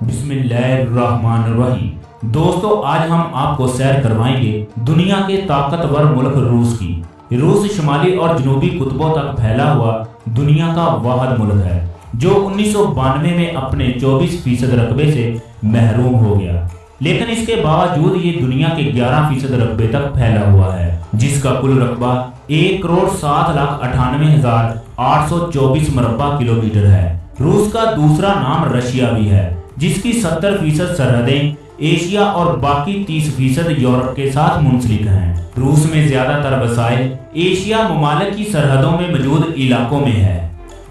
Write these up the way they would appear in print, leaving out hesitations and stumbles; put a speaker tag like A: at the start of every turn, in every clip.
A: बिस्मिल्लाहिर्रहमानिर्रहीम। दोस्तों, आज हम आपको सैर करवाएंगे दुनिया के ताकतवर मुल्क रूस की। रूस शुमाली और जनूबी कुतबों तक फैला हुआ दुनिया का वाहिद मुल्क है जो 1992 में अपने 24% रकबे से महरूम हो गया, लेकिन इसके बावजूद ये दुनिया के 11% रकबे तक फैला हुआ है, जिसका कुल रकबा 1,07,98,824 मरबा किलोमीटर है। रूस का दूसरा नाम रशिया भी है, जिसकी 70% सरहदें एशिया और बाकी 30% यूरोप के साथ मुंसलिक हैं। रूस में ज्यादातर वसाइल एशिया ममालिक की सरहदों में मौजूद इलाकों में है।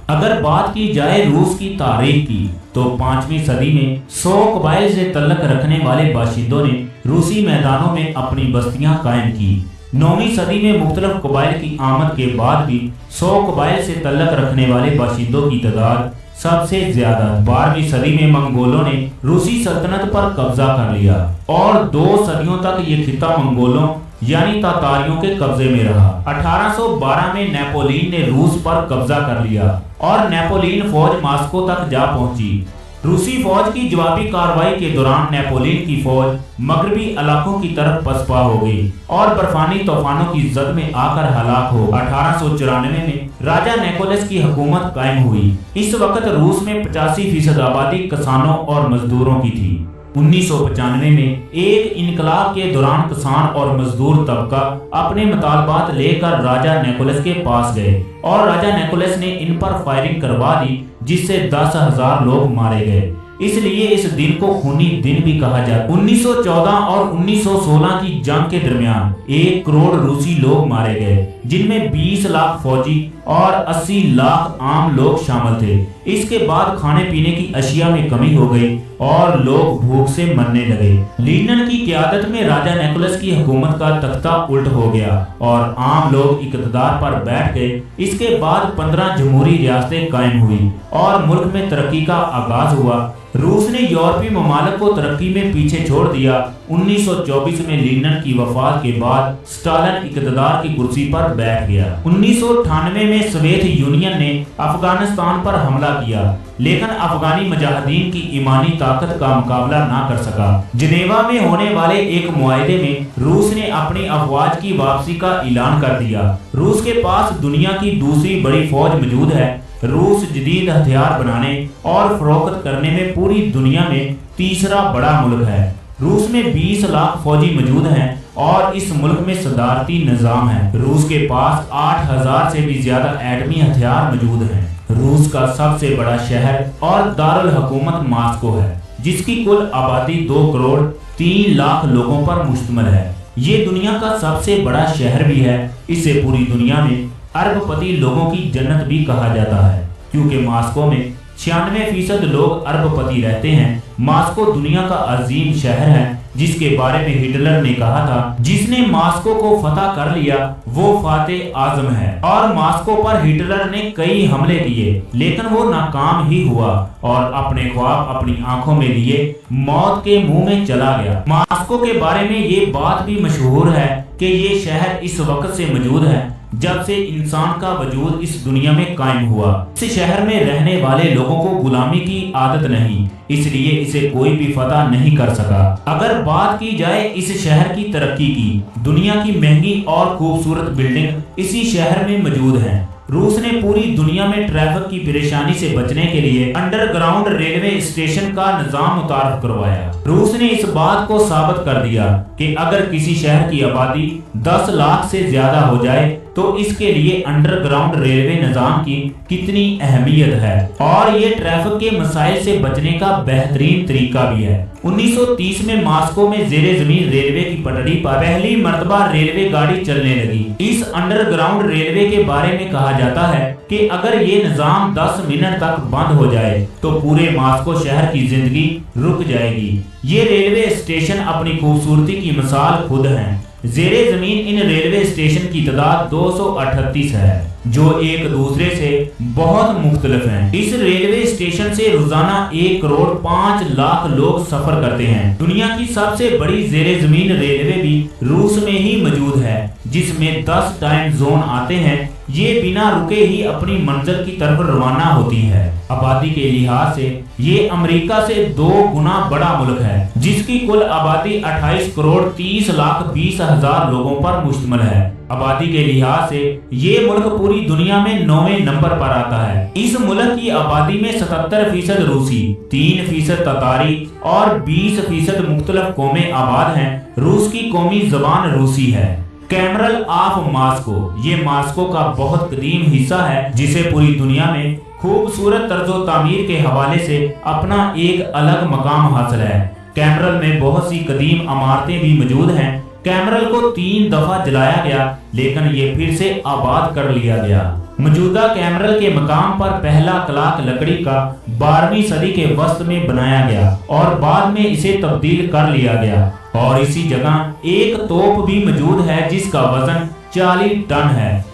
A: अगर बात की जाए रूस की तारीख की, तो 5वीं सदी में 100 कबाइल से तल्लक रखने वाले बाशिंदों ने रूसी मैदानों में अपनी बस्तियां कायम की। 9वीं सदी में मुख्तलिफ कबाइल की आमद के बाद भी 100 कबाइल से तल्लक रखने वाले बाशिंदों की तादाद सबसे ज्यादा। 12वीं सदी में मंगोलों ने रूसी सल्तनत पर कब्जा कर लिया और 2 सदियों तक ये खिता मंगोलों यानी तातारियों के कब्जे में रहा। 1812 में नेपोलियन ने रूस पर कब्जा कर लिया और नेपोलियन फौज मास्को तक जा पहुंची। रूसी फौज की जवाबी कार्रवाई के दौरान नेपोलियन की फौज मगरबी इलाकों की तरफ पसपा हो गई और बर्फानी तूफानों की जद में आकर हलाक हो। 1894 में राजा निकोलस की हुकूमत कायम हुई। इस वक्त रूस में 85% आबादी किसानों और मजदूरों की थी। 1995 में एक इनकलाब के दौरान किसान और मजदूर तबका अपने मुतालबात लेकर राजा निकोलस के पास गए और राजा निकोलस ने इन पर फायरिंग करवा दी, जिससे 10,000 लोग मारे गए। इसलिए इस दिन को खूनी दिन भी कहा जाता है। 1914 और 1916 की जंग के दरमियान 1 करोड़ रूसी लोग मारे गए, जिनमें 20 लाख फौजी और 80 लाख आम लोग शामिल थे। इसके बाद खाने पीने की अशिया में कमी हो गई और लोग भूख से मरने लगे। लीनन की क़यादत में राजा निकोलस की हुकूमत का तख्ता उल्ट हो गया और आम लोग इक़्तिदार पर बैठ गए। इसके बाद 15 जमहूरी रियासतें कायम हुई और मुल्क में तरक्की का आगाज हुआ। रूस ने यूरोपीय ममालिक को तरक्की में पीछे छोड़ दिया। 1924 में लीनन की वफात के बाद स्टालिन इक़्तिदार की कुर्सी पर बैठ गया। 1998 में सोवियत यूनियन ने अफगानिस्तान पर हमला किया, लेकिन अफगानी मुजाहिदीन की ईमानी ताकत का मुकाबला ना कर सका। जनेवा में होने वाले एक मुआहदे में रूस ने अपनी अफवाज की वापसी का ऐलान कर दिया। रूस के पास दुनिया की दूसरी बड़ी फौज मौजूद है। रूस जदीद हथियार बनाने और फरोख्त करने में पूरी दुनिया में तीसरा बड़ा मुल्क है। रूस में 20 लाख फौजी मौजूद हैं और इस मुल्क में सदारती निज़ाम है। रूस के पास 8,000 से भी ज्यादा एटमी हथियार मौजूद हैं। रूस का सबसे बड़ा शहर और दारुल हुकूमत मास्को है, जिसकी कुल आबादी 2 करोड़ 3 लाख लोगों पर मुश्तमिल है। ये दुनिया का सबसे बड़ा शहर भी है। इसे पूरी दुनिया में अरबपति लोगों की जन्नत भी कहा जाता है, क्योंकि मास्को में 96% लोग अरबपति रहते हैं। मास्को दुनिया का अजीम शहर है, जिसके बारे में हिटलर ने कहा था, जिसने मास्को को फतह कर लिया वो फातेह आजम है। और मास्को पर हिटलर ने कई हमले किए, लेकिन वो नाकाम ही हुआ और अपने ख्वाब अपनी आंखों में लिए मौत के मुंह में चला गया। मास्को के बारे में ये बात भी मशहूर है कि ये शहर इस वक्त से मौजूद है जब से इंसान का वजूद इस दुनिया में कायम हुआ। इस शहर में रहने वाले लोगों को गुलामी की आदत नहीं, इसलिए इसे कोई भी फतह नहीं कर सका। अगर बात की जाए इस शहर की तरक्की की, दुनिया की महंगी और खूबसूरत बिल्डिंग इसी शहर में मौजूद है। रूस ने पूरी दुनिया में ट्रैफिक की परेशानी से बचने के लिए अंडरग्राउंड रेलवे स्टेशन का निजाम मुतारफ करवाया। रूस ने इस बात को साबित कर दिया कि अगर किसी शहर की आबादी 10 लाख से ज्यादा हो जाए तो इसके लिए अंडरग्राउंड रेलवे निजाम की कितनी अहमियत है, और ये ट्रैफिक के मसाइल से बचने का बेहतरीन तरीका भी है। 1930 में मास्को में जेरे जमीन रेलवे की पटड़ी पर पहली मर्तबा रेलवे गाड़ी चलने लगी। इस अंडरग्राउंड रेलवे के बारे में कहा जाता है कि अगर ये निजाम 10 मिनट तक बंद हो जाए तो पूरे मास्को शहर की जिंदगी रुक जाएगी। ये रेलवे स्टेशन अपनी खूबसूरती की मिसाल खुद हैं। जेरे जमीन इन रेलवे स्टेशन की तादाद 238 है। जो एक दूसरे से बहुत मुख्तलिफ हैं। इस रेलवे स्टेशन से रोजाना 1,05,00,000 लोग सफर करते हैं। दुनिया की सबसे बड़ी जेरे जमीन रेलवे भी रूस में ही मौजूद है, जिसमें 10 टाइम जोन आते हैं। ये बिना रुके ही अपनी मंजिल की तरफ रवाना होती है। आबादी के लिहाज से ये अमेरिका से 2 गुना बड़ा मुल्क है, जिसकी कुल आबादी 28,30,20,000 लोगों पर मुश्तमिल है। आबादी के लिहाज से ये मुल्क पूरी दुनिया में 9वें नंबर पर आता है। इस मुल्क की आबादी में 77% रूसी, 3% ततारी और 20% मुख्तलिफ कौमें आबाद हैं। रूस की कौमी जबान रूसी है। कैमरल ऑफ मॉस्को, ये मॉस्को का बहुत कदीम हिस्सा है, जिसे पूरी दुनिया में खूबसूरत तर्जो तामीर के हवाले से अपना एक अलग मकाम हासिल है। कैमरल में बहुत सी कदीम इमारतें भी मौजूद हैं। कैमरल को 3 दफा जलाया गया, लेकिन ये फिर से आबाद कर लिया गया। मौजूदा कैमरल के मकाम पर पहला क्लॉक लकड़ी का 12वीं सदी के वस्त में बनाया गया और बाद में इसे तब्दील कर लिया गया। और इसी जगह एक तोप भी मौजूद है, जिसका वजन 40 टन है।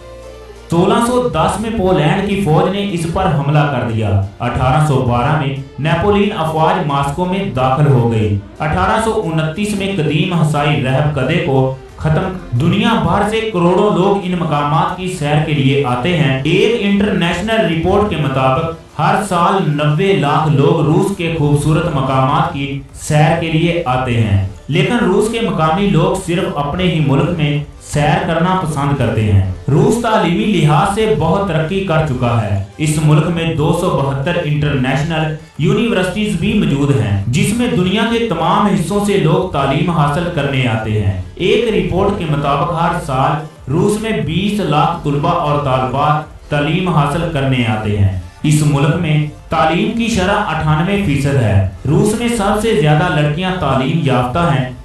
A: 1610 में पोलैंड की फौज ने इस पर हमला कर दिया। 1812 में नेपोलियन अफवाज मॉस्को में दाखिल हो गई। 1829 में कदीम हसाई रहब कदे को खत्म। दुनिया भर से करोड़ों लोग इन मकामात की सैर के लिए आते हैं। एक इंटरनेशनल रिपोर्ट के मुताबिक हर साल 90 लाख लोग रूस के खूबसूरत मकामात की सैर के लिए आते हैं। लेकिन रूस के मकामी लोग सिर्फ अपने ही मुल्क में सैर करना पसंद करते हैं। रूस तालीमी लिहाज से बहुत तरक्की कर चुका है। इस मुल्क में 272 इंटरनेशनल यूनिवर्सिटीज भी मौजूद हैं, जिसमें दुनिया के तमाम हिस्सों से लोग तालीम हासिल करने आते हैं। एक रिपोर्ट के मुताबिक हर साल रूस में 20 लाख तुलबा और तालिबात तालीम हासिल करने आते हैं। इस मुल्क में तालीम की शरह 98% है। रूस में सबसे ज्यादा लड़कियां तालीम याफ्ता हैं।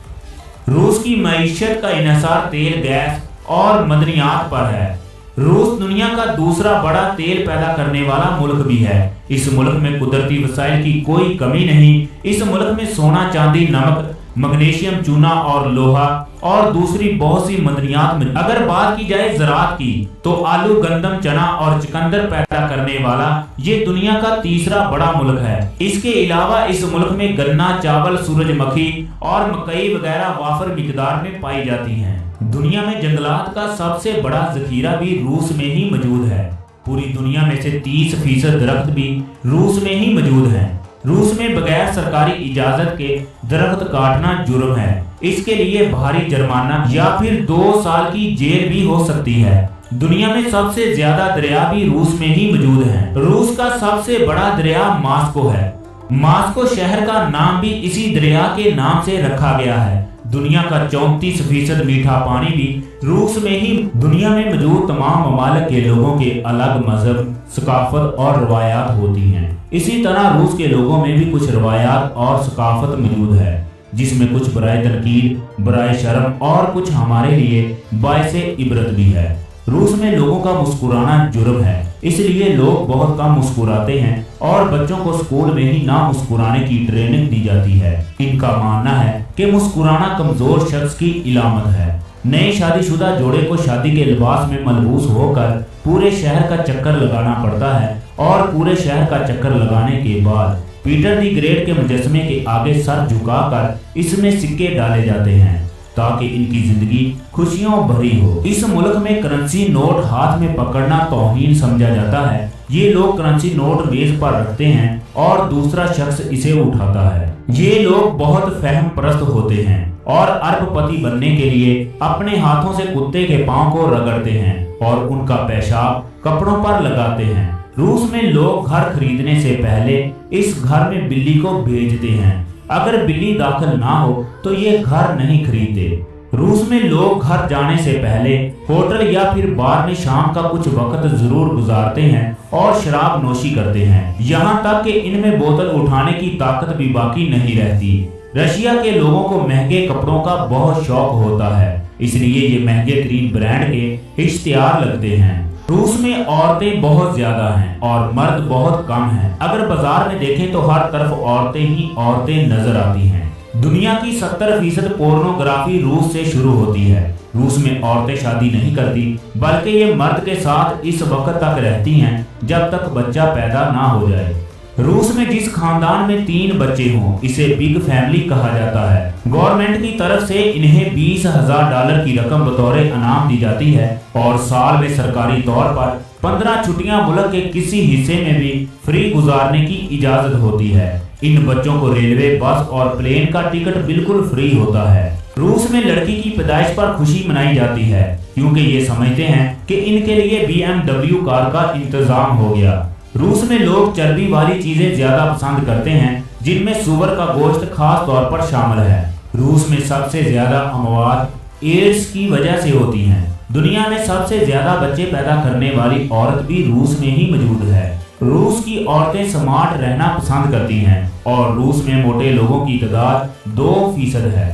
A: रूस की मईशत का इन्हिसार तेल, गैस और मदनियात पर है। रूस दुनिया का दूसरा बड़ा तेल पैदा करने वाला मुल्क भी है। इस मुल्क में कुदरती वसाइल की कोई कमी नहीं। इस मुल्क में सोना, चांदी, नमक, मैग्नीशियम, चूना और लोहा और दूसरी बहुत सी मदनियात। अगर बात की जाए ज़राअत की, तो आलू, गंदम, चना और चुकंदर पैदा करने वाला ये दुनिया का तीसरा बड़ा मुल्क है। इसके अलावा इस मुल्क में गन्ना, चावल, सूरजमुखी और मकई वगैरह वाफर मिकदार में पाई जाती हैं। दुनिया में जंगलात का सबसे बड़ा जखीरा भी रूस में ही मौजूद है। पूरी दुनिया में से 30% दरख्त भी रूस में ही मौजूद हैं। रूस में बगैर सरकारी इजाजत के दरख्त काटना जुर्म है। इसके लिए भारी जुर्माना या फिर 2 साल की जेल भी हो सकती है। दुनिया में सबसे ज्यादा दरिया भी रूस में ही मौजूद हैं। रूस का सबसे बड़ा दरिया मॉस्को है। मॉस्को शहर का नाम भी इसी दरिया के नाम से रखा गया है। दुनिया का 34% मीठा पानी भी रूस में ही। दुनिया में मौजूद तमाम ममालिक के लोगों के अलग मजहब, सकाफत और रवायात होती हैं। इसी तरह रूस के लोगों में भी कुछ रवायात और सकाफत मौजूद है, जिसमें कुछ बराए तनकीद, बराए शर्म और कुछ हमारे लिए बाइसे इबरत भी है। रूस में लोगों का मुस्कुराना जुर्म है, इसलिए लोग बहुत कम मुस्कुराते हैं और बच्चों को स्कूल में ही ना मुस्कुराने की ट्रेनिंग दी जाती है। इनका मानना है कि मुस्कुराना कमजोर शख्स की इलामत है। नए शादीशुदा जोड़े को शादी के लिबास में मलबूस होकर पूरे शहर का चक्कर लगाना पड़ता है और पूरे शहर का चक्कर लगाने के बाद पीटर दी ग्रेट के मुजस्समे के आगे सर झुकाकर इसमें सिक्के डाले जाते हैं ताकि इनकी जिंदगी खुशियों भरी हो। इस मुल्क में करेंसी नोट हाथ में पकड़ना तौहीन समझा जाता है। ये लोग करेंसी नोट मेज पर रखते हैं और दूसरा शख्स इसे उठाता है। ये लोग बहुत फहम परस्त होते हैं और अरबपति बनने के लिए अपने हाथों से कुत्ते के पांव को रगड़ते हैं और उनका पेशाब कपड़ों पर लगाते हैं। रूस में लोग घर खरीदने से पहले इस घर में बिल्ली को भेजते हैं। अगर बिल्ली दाखिल ना हो तो ये घर नहीं खरीदते। रूस में लोग घर जाने से पहले होटल या फिर बार में शाम का कुछ वक्त जरूर गुजारते हैं और शराब नोशी करते हैं, यहाँ तक कि इनमें बोतल उठाने की ताकत भी बाकी नहीं रहती। रशिया के लोगों को महंगे कपड़ों का बहुत शौक होता है, इसलिए ये महंगे तरीन ब्रांड के इश्तिहार लगते हैं। रूस में औरतें बहुत ज्यादा हैं और मर्द बहुत कम हैं। अगर बाजार में देखें तो हर तरफ औरतें ही औरतें नजर आती हैं। दुनिया की 70% पोर्नोग्राफी रूस से शुरू होती है। रूस में औरतें शादी नहीं करती, बल्कि ये मर्द के साथ इस वक्त तक रहती हैं जब तक बच्चा पैदा ना हो जाए। रूस में जिस खानदान में 3 बच्चे हों, इसे बिग फैमिली कहा जाता है। गवर्नमेंट की तरफ से इन्हें $20,000 की रकम बतौर इनाम दी जाती है और साल में सरकारी तौर पर 15 छुट्टियां मुल्क के किसी हिस्से में भी फ्री गुजारने की इजाजत होती है। इन बच्चों को रेलवे, बस और प्लेन का टिकट बिल्कुल फ्री होता है। रूस में लड़की की पैदाइश पर खुशी मनाई जाती है क्योंकि ये समझते हैं कि इनके लिए BMW कार का इंतजाम हो गया। रूस में लोग चर्बी वाली चीजें ज्यादा पसंद करते हैं, जिनमें सूअर का गोश्त खास तौर पर शामिल है। रूस में सबसे ज्यादा अमवात एड्स की वजह से होती हैं। दुनिया में सबसे ज्यादा बच्चे पैदा करने वाली औरत भी रूस में ही मौजूद है। रूस की औरतें स्मार्ट रहना पसंद करती हैं और रूस में मोटे लोगों की तादाद 2% है।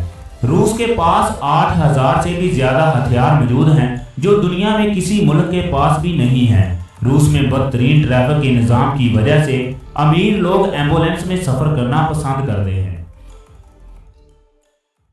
A: रूस के पास 8,000 से भी ज्यादा हथियार मौजूद हैं, जो दुनिया में किसी मुल्क के पास भी नहीं है। रूस में बदतरीन ट्रैफिक के निज़ाम की वजह से अमीर लोग एम्बुलेंस में सफर करना पसंद करते हैं।